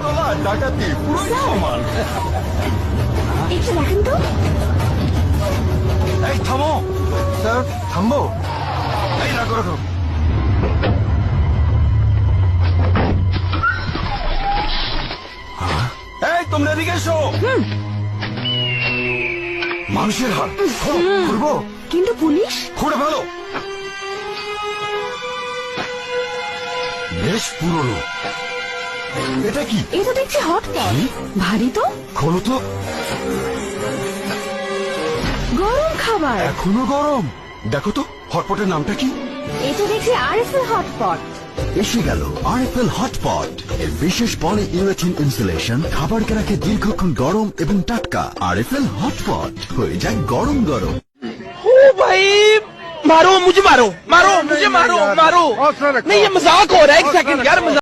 তোলা ডাকাতি পুরোই সমান। একটু দেখেন তো। এই থামো স্যার, থামবো। এই রাখো রাখো। এই তোমরা এদিকে এসো। মানুষের হাত খুলবো, কিন্তু পুলিশ। খুঁড়ে ফেলো। বেশ পুরনো। এটা কি? এটা দেখছি হটপট, ভারী তো। খোলো তো। গরম খাবার। এখনো গরম। দেখো তো হটপটের নামটা কি? এটা দেখছি আরএফএল হটপট। এসে গেল আরএফএল হটপট। এর বিশেষ পলি ইউরেথিন ইনসুলেশন খাবারকে রাখে দীর্ঘক্ষণ গরম এবং টাটকা। আরএফএল হটপট হয়ে যায় গরম গরম। ओ भाई मारो मुझे, मारो मारो मुझे, मारो मारो। नहीं ये मजाक हो रहा है, एक सेकंड यार, मजाक